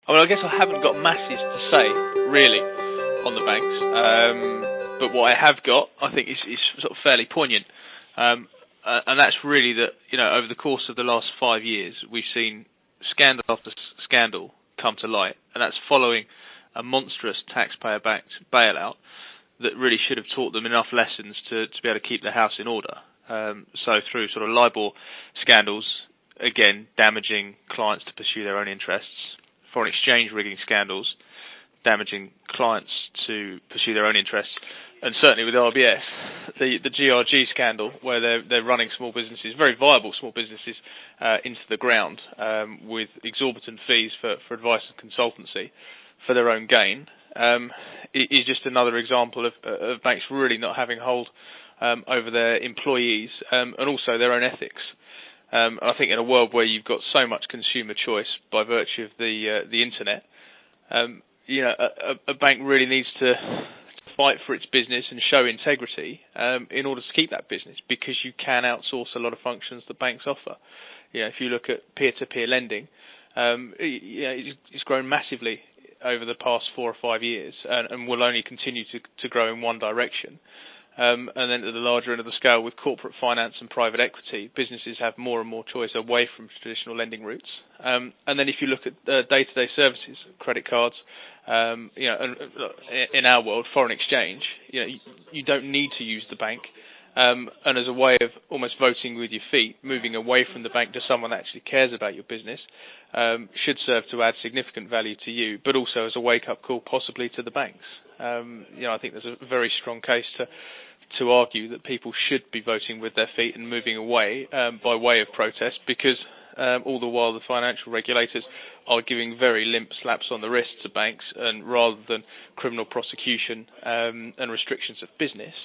I mean, I guess I haven't got masses to say, really, on the banks. But what I have got, I think, is sort of fairly poignant. And that's really that, over the course of the last 5 years, we've seen scandal after scandal come to light. And that's following a monstrous taxpayer-backed bailout that really should have taught them enough lessons to be able to keep their house in order. So through sort of LIBOR scandals, again, damaging clients to pursue their own interests, foreign exchange rigging scandals, damaging clients to pursue their own interests, and certainly with RBS, the GRG scandal, where they're running small businesses, very viable small businesses, into the ground with exorbitant fees for advice and consultancy for their own gain, is just another example of banks really not having hold over their employees and also their own ethics. I think in a world where you've got so much consumer choice by virtue of the internet, a bank really needs to fight for its business and show integrity in order to keep that business, because you can outsource a lot of functions that banks offer. If you look at peer-to-peer lending, it's grown massively over the past 4 or 5 years and will only continue to grow in one direction. And then at the larger end of the scale, with corporate finance and private equity, businesses have more and more choice away from traditional lending routes. And then if you look at day-to-day services, credit cards, and in our world, foreign exchange, you don't need to use the bank. And as a way of almost voting with your feet, moving away from the bank to someone that actually cares about your business, should serve to add significant value to you, but also as a wake-up call possibly to the banks. I think there's a very strong case to argue that people should be voting with their feet and moving away by way of protest, because all the while the financial regulators are giving very limp slaps on the wrists to banks, and rather than criminal prosecution and restrictions of business,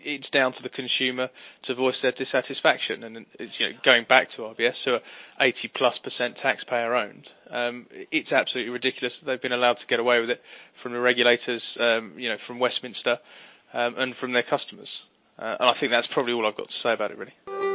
it's down to the consumer to voice their dissatisfaction. And it's, going back to RBS, who are 80+% taxpayer owned, it's absolutely ridiculous that they've been allowed to get away with it from the regulators, from Westminster, and from their customers. And I think that's probably all I've got to say about it, really.